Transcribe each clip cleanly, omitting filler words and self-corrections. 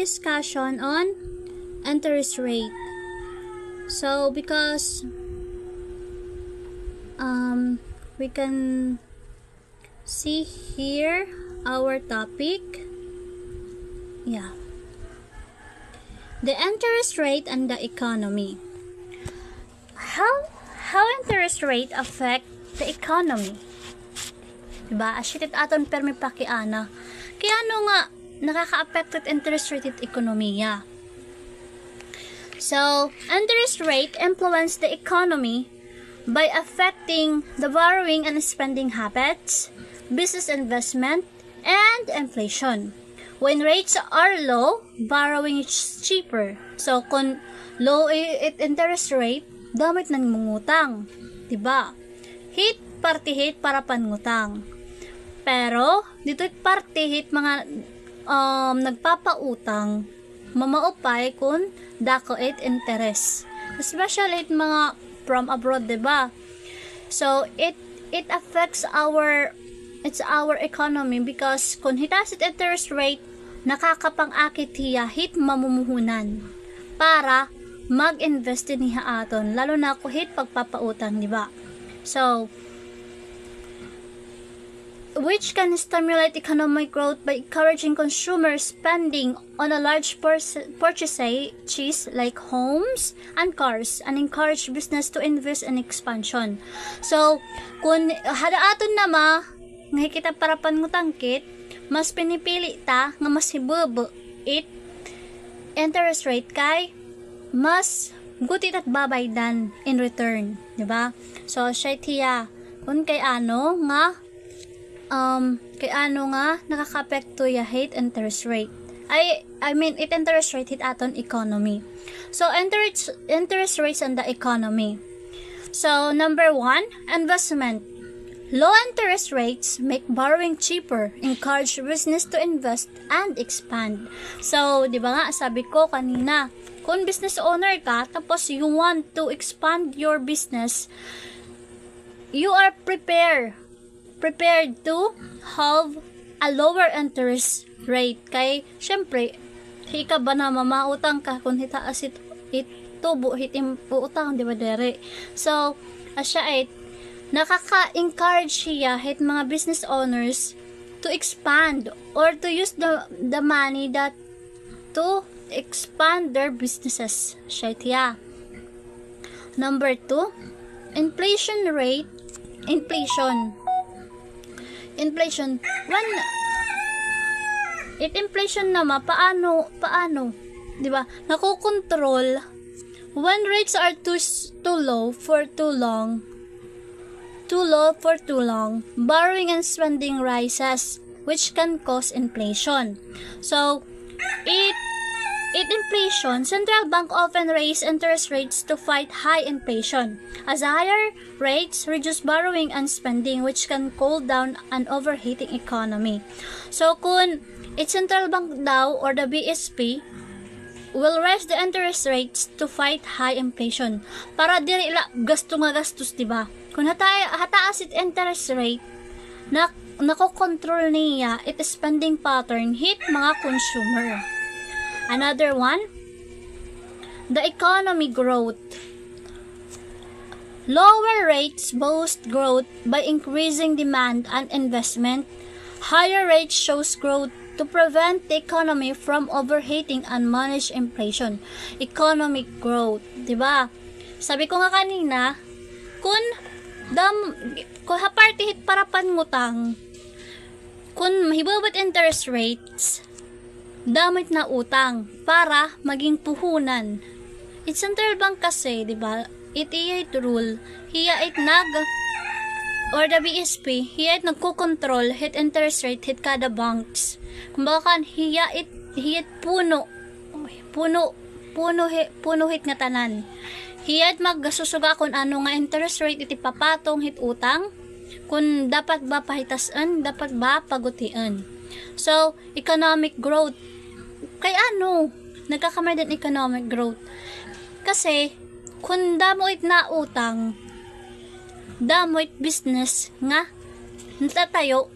discussion on interest rate. So because we can see here our topic. Yeah. The interest rate and the economy. How interest rate affect the economy? Diba? Asitit aton permi pakiana. Kaya ano nga nakaka-affect interest rate at ekonomiya. So, interest rate influence the economy by affecting the borrowing and spending habits, business investment, and inflation. When rates are low, borrowing is cheaper. So, kung low interest rate, damit nang mangutang. Diba? Party hit para pangutang. Pero, dito party hit mga nagpapautang, mamaupay kung dako interest. Especially mga from abroad, diba? So, it affects our economy because kung hitasit interest rate, nakakapang-akit hiya hit mamumuhunan para mag-invest din niya aton, lalo na kung hit pagpapautang, diba? So, which can stimulate economic growth by encouraging consumer spending on a large purchases like homes and cars, and encourage business to invest in expansion. So, kung hadaton nama nakikita para pangutangkit, mas pinipili ta nga mas hibabo interest rate kay mas gutit at babaydan in return, diba? So, siya tiya kung kay ano nga nakaka-apekto ya hit interest rate. I mean it interest rate hit aton economy. So interest rates and the economy. So number 1, investment. Low interest rates make borrowing cheaper, encourage business to invest and expand. So, di ba nga sabi ko kanina, kung business owner ka tapos you want to expand your business, you are prepared to have a lower interest rate. Kay, syempre, hika ba na mamautang ka kung hitaas itubo, hitim utang, di ba dere? So, asya nakaka-encourage siya hit mga business owners to expand or to use the money that to expand their businesses. Siya. Number 2, inflation. When inflation naman, paano, 'di ba? Nakokontrol when rates are too low for too long, borrowing and spending rises, which can cause inflation. So, inflation, central bank often raise interest rates to fight high inflation, as higher rates reduce borrowing and spending, which can cool down an overheating economy. So, kung central bank daw or the BSP will raise the interest rates to fight high inflation, para dili gasto nga gastos, diba? Kung hataas interest rate, nakokontrol niya it spending pattern hit mga consumer. Another one, the economy growth. Lower rates boost growth by increasing demand and investment. Higher rates shows growth to prevent the economy from overheating and manage inflation. Economic growth, diba? Sabi ko nga kanina, kung haparti hit para pangutang, kung mahibabot interest rates, damit na utang para maging puhunan. It's central bank kasi, diba? It rule. Hiya it or the BSP, hiya it nagko-control hit interest rate hit kada banks. Kumbaga hiya it puno hit nga tanan. Hiya it magsusuga kung ano nga interest rate iti papatong hit utang, kung dapat ba pahitasan, dapat ba pagutian. So, economic growth. Kay ano, nagkakamay din economic growth. Kasi, kung damoit na utang, damoit business nga natatayo,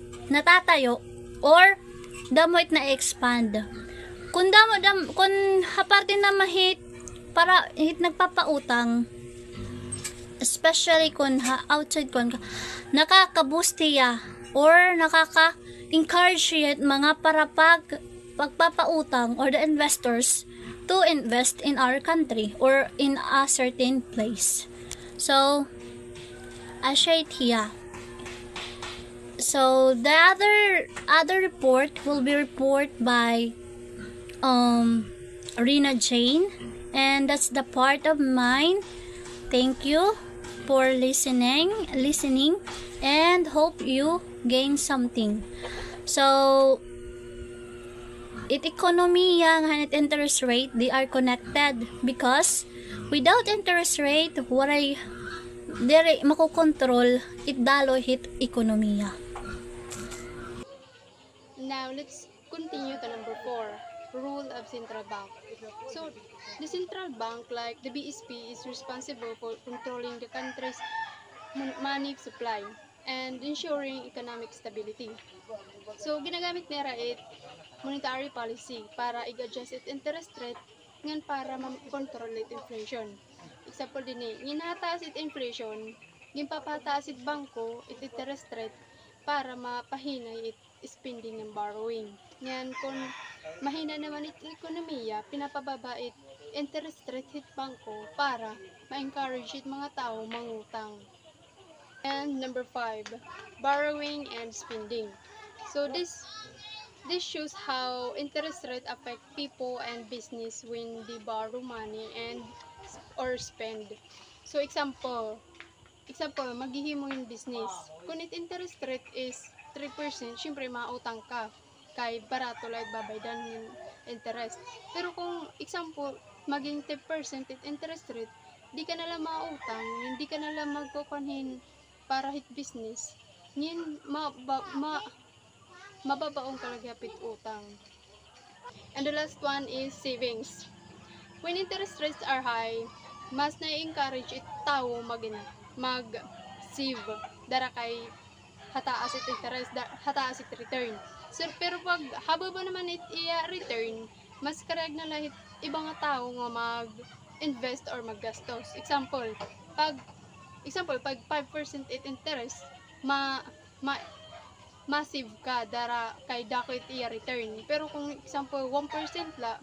or damoit na expand. Kung haparte na mahit para hit nagpapautang, especially kung outside kung nakaka-boost niya or nakaka-encourage siya mga para pagpapautang or the investors to invest in our country or in a certain place. So, I share it here. So, the other report will be reported by Rina Jane, and that's the part of mine. Thank you for listening, and hope you gain something. So, economy and interest rate, they are connected because without interest rate, waray dire makokontrol dalo hit ekonomiya. Now, let's continue to number 4, role of central bank. So, the central bank, like the BSP, is responsible for controlling the country's money supply and ensuring economic stability. So, ginagamit nila monetary policy para i-adjust it interest rate ngan para ma-control it inflation. Example din ginataas it inflation, ginpapataas it bangko it interest rate para mapahinay it spending and borrowing. Yan, kung mahina naman it ekonomiya, pinapababa it interest rate hit bangko para ma-encourage it mga tao mangutang. And number 5, borrowing and spending. So this shows how interest rate affect people and business when they borrow money and or spend. So example, maghihimo yung business. Kung it interest rate is 3%, syempre mautang ka kay barato lang babaydan ng interest. Pero kung example, maging 10% it interest rate, di ka na lang mautang, hindi ka na lang magkukunhin para hit business. Ngayon, mababaong kalagapit utang. And the last one is savings. When interest rates are high, mas na-encourage it tao mag-save dara kay hataas it interest, hataas it return. So, pero pag hababa naman it iya return, mas karag na lahit ibang tao nga mag-invest or maggastos. Example, pag 5% it interest, massive ka dara kay dako it iya return. Pero kung example 1% la,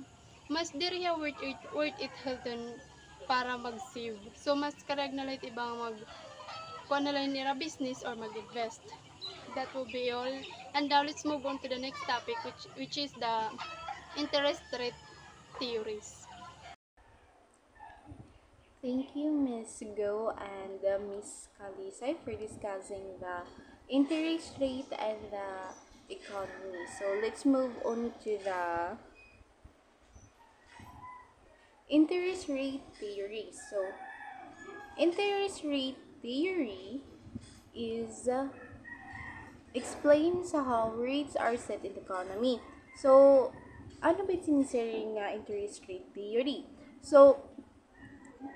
mas diriya worth it halton para mag-save. So mas karag na lahit ibang kuha na lang nila business or mag-invest. That will be all. And now let's move on to the next topic, which is the interest rate theories. Thank you, Ms. Go and Ms. Kalisay for discussing the interest rate and the economy. So let's move on to the interest rate theory. So interest rate theory is explains how rates are set in the economy. So, ano ba sinisering nga interest rate theory? So,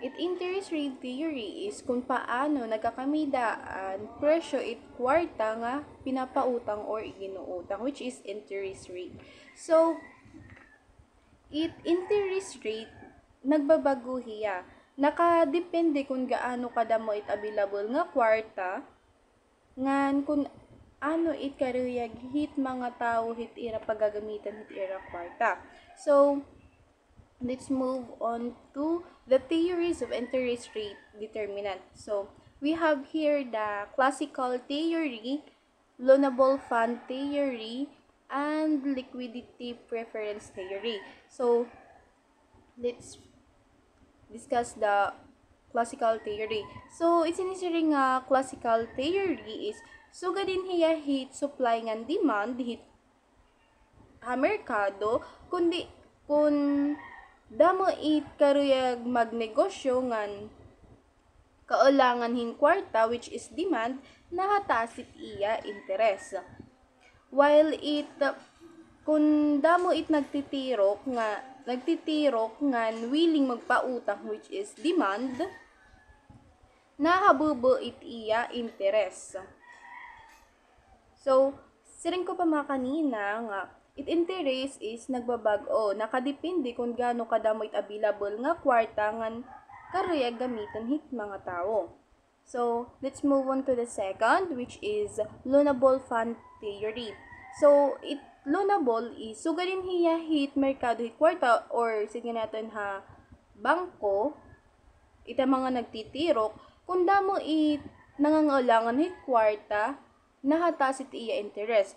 interest rate theory is kung paano nagkakamida ang presyo it kwarta nga pinapautang or iginuutang, which is interest rate. So, interest rate nagbabago hiya. Nakadepende kung gaano kada mo it available nga kwarta, ngan kung ano it karuyag hit mga tao hit ira pagagamitan hit ira kwarta. So, let's move on to the theories of interest rate determinant. So, we have here the classical theory, loanable fund theory, and liquidity preference theory. So, let's discuss the classical theory. So, isinisiri nga classical theory is suga din hiya hit supply ngan demand hit ha merkado kundi kun damo it karuyag magnegosyo ngan kaulangan hin kwarta, which is demand, nahataas it iya interest. While it kun damo it nagtitirok ngan willing magpautang, which is demand, nahabubo it iya interest. So, siring ko pa mga kanina nga it interest is nagbabag-o. Nakadepende kung gaano kadamo it available nga kwarta ngan karuya gamiton hit mga tao. So, let's move on to the second, which is loanable fund theory. So, loanable is sugarin hiya hit merkado hit kwarta or sige natin ha bangko ita mga nagtitirok kung damo it nangangailangan hit kwarta nahatas it iya interest.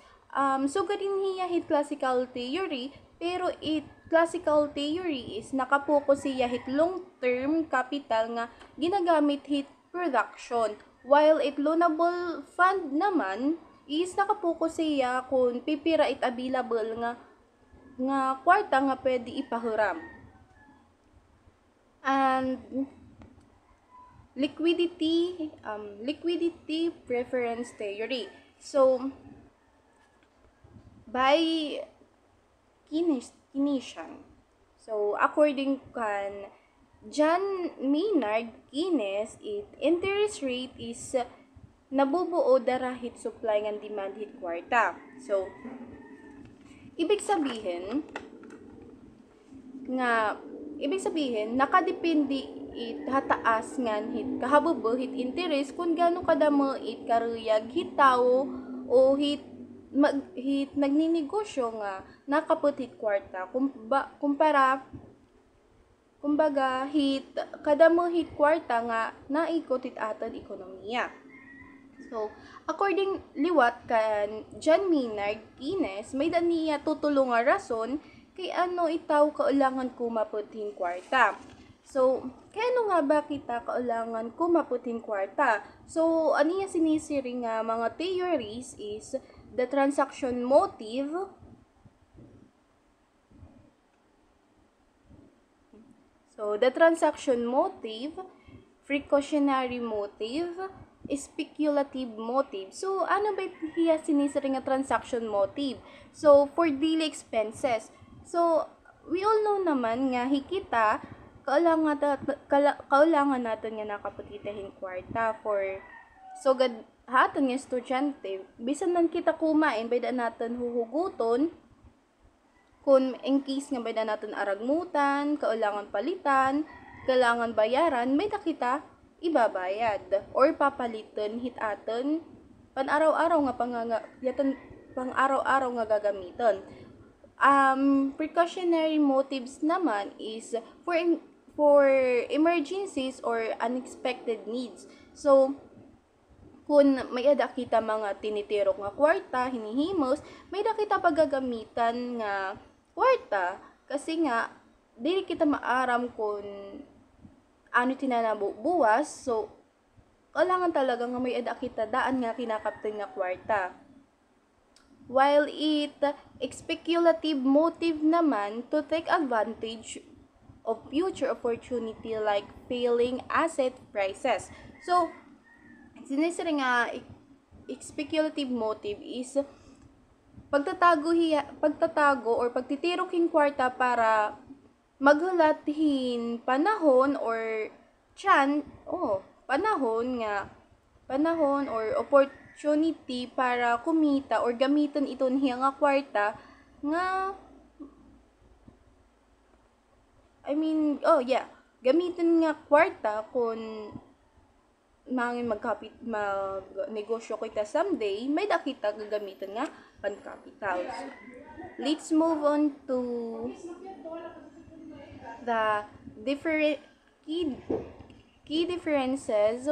Sugarin hiya hit classical theory pero it classical theory is nakapokus siya hit long-term capital nga ginagamit hit production, while it loanable fund naman is nakapokus siya kung pipira it available nga kwarta nga pwede ipahiram. And liquidity preference theory. So by Keynesian. So according kan John Maynard Keynes, interest rate is nabubuo darahit supply ng demand hit kwarta. So ibig sabihin nakadepende it hataas ngan hit kahabubo hit interest kung gaano kadamo it karuyag hit tao o hit nagninegosyo nga nakaput hit kwarta kumbaga hit kadamo hit kwarta nga naikot hit aton ekonomiya. So according liwat kan John Maynard Keynes, may daniya tutulong nga rason kay ano itaw kaulangan kumaputin kwarta. So kaya ano nga ba kita kaulangan kumaputin kwarta? So aniya sinisiri nga mga theories is the transaction motive, precautionary motive, speculative motive. So ano ba hiya sinisiri nga transaction motive? So for daily expenses. So we all know naman nga hikita kaulangan natin nga nakaputitahin kwarta for so haton nga estudyante, bisan man kita kumain, bayda natin huhuguton, kung in case nga bayda natin aragmutan, kaulangan palitan, kailangan bayaran, may kita ibabayad, or papalitan hit aton, pang-araw-araw nga gagamiton. Precautionary motives naman is for emergencies or unexpected needs. So, kung may ada kita mga tinitirok nga kwarta, hinihimos, may da kita pagagamitan nga kwarta kasi nga dili kita maaram kung ano tinanabuwas. So kailangan talaga nga may ada kita daan nga kinakapten nga kwarta. While speculative motive naman to take advantage of future opportunity like falling asset prices. So sinisiri nga speculative motive is pagtatago or pagtitirok kwarta para maghulatihin panahon or panahon or opportunity para kumita or gamiton iton hiya nga kwarta nga gamiton nga kwarta kung magnegosyo kita someday, may dakita gagamitan nga pan-capitals. Let's move on to the key differences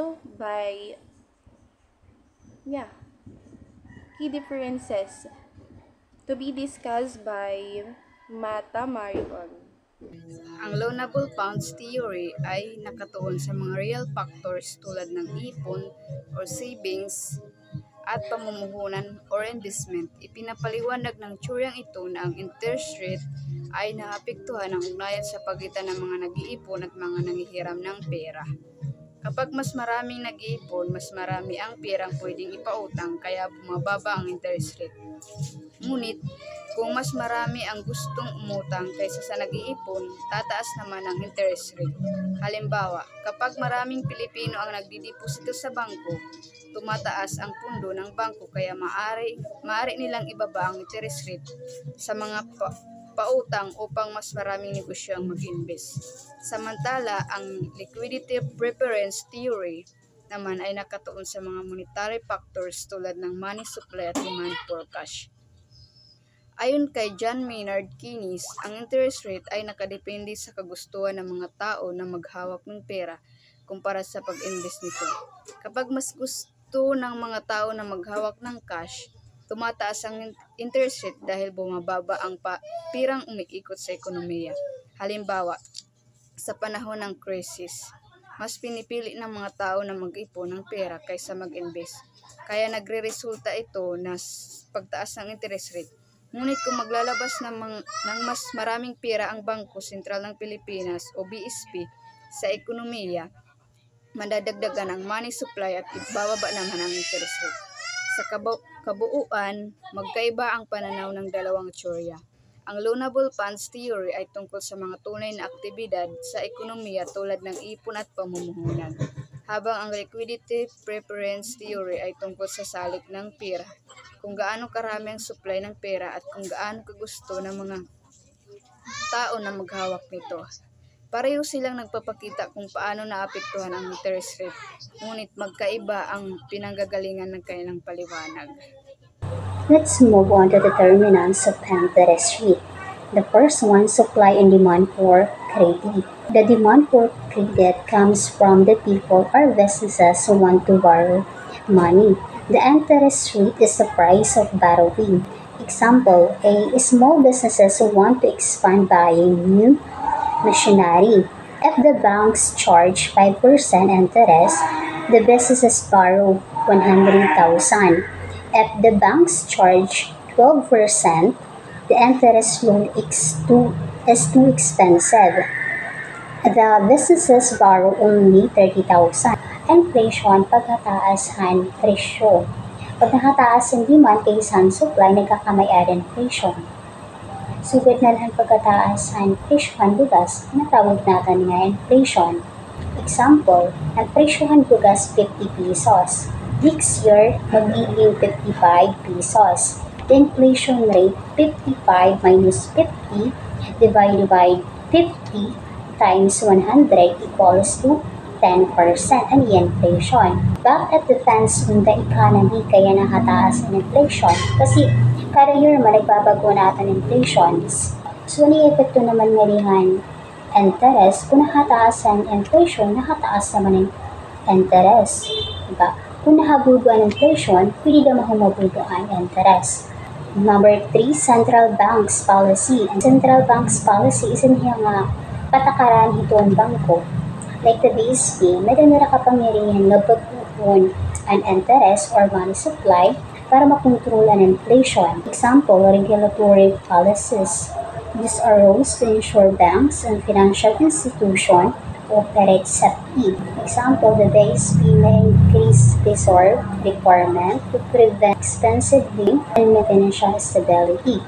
to be discussed by Mata Marion. Ang loanable funds theory ay nakatuon sa mga real factors tulad ng ipon or savings at pamumuhunan or investment. Ipinapaliwanag ng teoryang ito na ang interest rate ay naapektuhan ng ugnayan sa pagitan ng mga nag-iipon at mga nangihiram ng pera. Kapag mas maraming nag-iipon, mas marami ang perang pwedeng ipautang kaya bumababa ang interest rate. Ngunit, kung mas marami ang gustong umutang kaysa sa nag-iipon, tataas naman ang interest rate. Halimbawa, kapag maraming Pilipino ang nagdideposito sa bangko, tumataas ang pundo ng bangko kaya maaari nilang ibaba ang interest rate sa mga pautang upang mas maraming negosyo ang mag-invest. Samantala, ang liquidity preference theory naman ay nakatuon sa mga monetary factors tulad ng money supply at demand for cash. Ayon kay John Maynard Keynes, ang interest rate ay nakadepende sa kagustuhan ng mga tao na maghawak ng pera kumpara sa pag-invest nito. Kapag mas gusto ng mga tao na maghawak ng cash, tumataas ang interest rate dahil bumababa ang pirang umiikot sa ekonomiya. Halimbawa, sa panahon ng krisis, mas pinipili ng mga tao na mag-ipon ng pera kaysa mag-invest. Kaya nagre-resulta ito na pagtaas ng interest rate. Ngunit kung maglalabas ng mas maraming pera ang Bangko Sentral ng Pilipinas o BSP sa ekonomiya, madadagdagan ang money supply at ibababa naman ang interest rate. Sa kabuuan, magkaiba ang pananaw ng dalawang teorya. Ang loanable funds theory ay tungkol sa mga tunay na aktibidad sa ekonomiya tulad ng ipon at pamumuhunan, habang ang liquidity preference theory ay tungkol sa salik ng pera, kung gaano karami ang supply ng pera at kung gaano kagusto ng mga tao na maghawak nito. Pareho silang nagpapakita kung paano naapektuhan ang interest rate, ngunit magkaiba ang pinanggagalingan ng kanilang paliwanag. Let's move on to the determinants of interest rate. The first one, supply and demand for credit. The demand for credit comes from the people or businesses who want to borrow money. The interest rate is the price of borrowing. Example, a small businesses who want to expand buying new machinery. If the banks charge 5% interest, the businesses borrow 100,000. If the banks charge 12%, the interest loan is too expensive. The businesses borrow only 30,000. Inflation, pagkataasan presyo. Pag nakataas ang demand kaysa ang supply, nagkakamayaran inflation. Sugod na lang pagkataasan presyohan bugas, natawag natin nga inflation. Example, ang presyohan bugas 50 pesos. Next year, magiging 55 pesos. The inflation rate, 55 minus 50 divided by 50 times 100 equals to 10%. Ano yung inflation? Bakit depends on the economy kaya nakataas ang inflation? Kasi kada year man nagbabago natin inflations. So, ni-epekto naman nga rihan interest. Kung nakataas ang inflation, nakataas naman ang interest. Diba? Kung nahabugo ang inflation, pwede na mahumabugo ang interest. Number 3, central bank's policy. And central bank's policy is nga patakaran ito ang bangko. Like the BSP, meron na kapangyarihan na pagpuhon ang interest or money supply para makontrol ang inflation. Example, regulatory policies. These are rules to ensure banks and financial institutions operate safely. Example, the BSP may increase reserve requirement to prevent expensive debt and financial stability.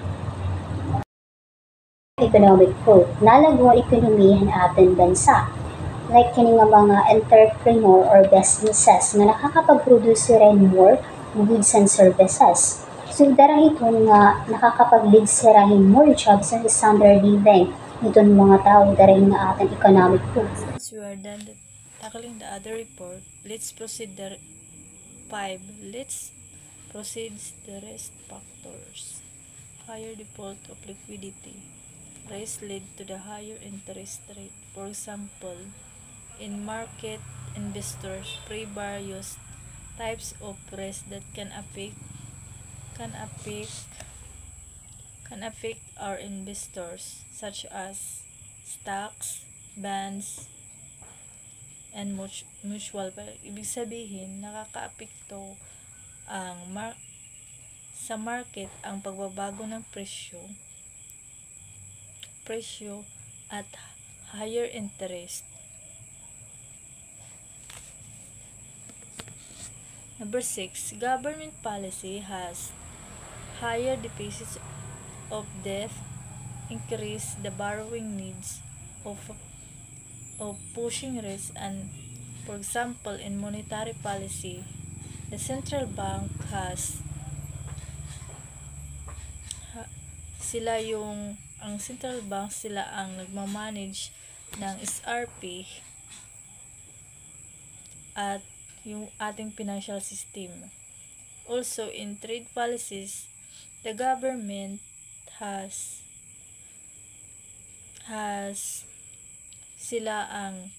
Economic growth. Nalago ang ekonomiya ng ating bansa. Like kini nga mga entrepreneur or businesses na nakakapag-produce rin more goods and services. So, darahin ito nga nakakapag-lead sirahin more jobs and standard living. Ito ng mga tao darahin nga ating economic growth. Since we are done tackling the other report, let's proceed the rest factors. Higher default of liquidity. Raise lead to the higher interest rate. For example, in market investors play various types of risk that can affect our investors, such as stocks, bonds, and mutual fund. Ibig sabihin, nakakaapekto sa market ang pagbabago ng presyo at higher interest. Number 6, government policy has higher deficits of debt, increase the borrowing needs of pushing risk, and for example in monetary policy, The central bank has ang central bank sila ang nagmamanage ng SRP at yung ating financial system. Also, in trade policies, the government has sila ang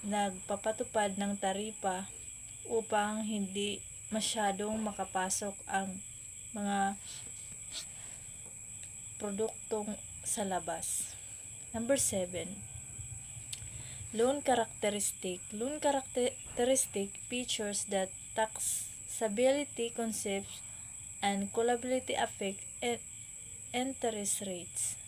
nagpapatupad ng taripa upang hindi masyadong makapasok ang mga produktong sa labas. Number 7. Loan characteristic. Loan characteristic features that taxability concepts and callability affect interest rates.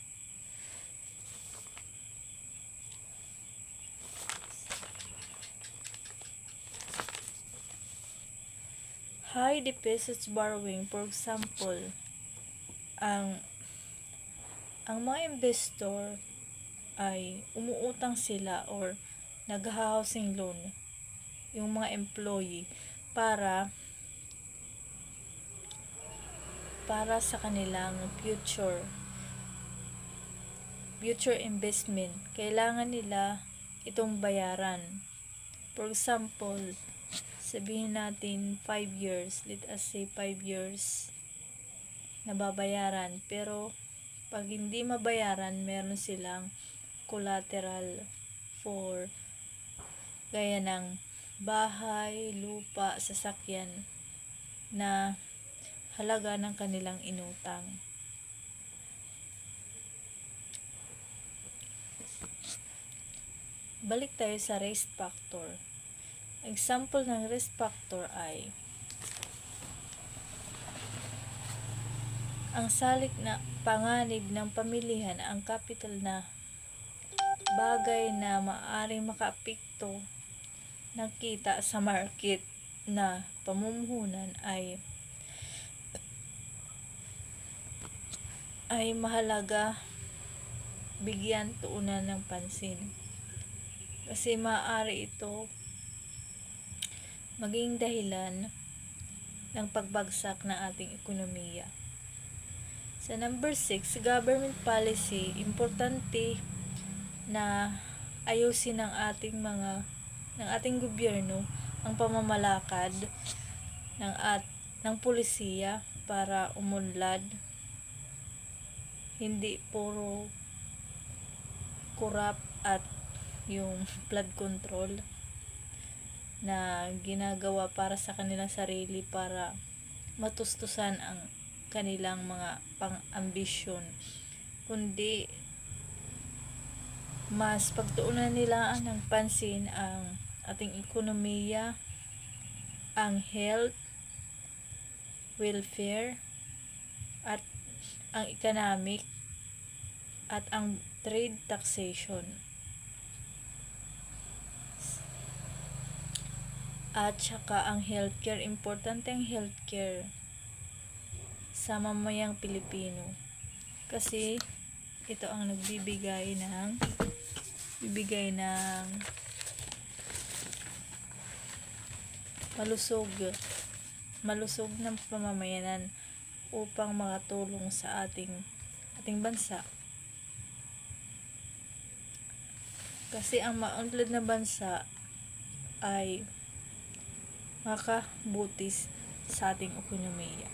High deposit borrowing, for example, ang mga investor ay umuutang sila or nag-housing loan yung mga employee para sa kanilang future investment. Kailangan nila itong bayaran. For example, sabihin natin 5 years, let us say 5 years na babayaran, pero pag hindi mabayaran, meron silang collateral for gaya ng bahay, lupa, sasakyan na halaga ng kanilang inutang. Balik tayo sa risk factor. Example ng risk factor ay ang salik na panganib ng pamilihan, ang capital na bagay na maaaring makaapekto ng kita sa market na pamumuhunan ay mahalaga bigyan tuunan ng pansin. Kasi maaari ito maging dahilan ng pagbagsak ng ating ekonomiya. Sa number 6, government policy, importante na ayusin ng ating gobyerno ang pamamalakad ng pulisiya para umunlad, hindi puro corrupt at yung flood control na ginagawa para sa kanilang sarili para matustusan ang kanilang mga pang-ambisyon, kundi mas pagtuunan nila ng pansin ang ating ekonomiya, ang health, welfare, at ang economic, at ang trade taxation. At saka ang healthcare, importante ang healthcare sa mamayang Pilipino. Kasi ito ang nagbibigay ng malusog ng pamamayanan upang makatulong sa ating bansa. Kasi ang maunlad na bansa ay makabutis sa ating ekonomiya.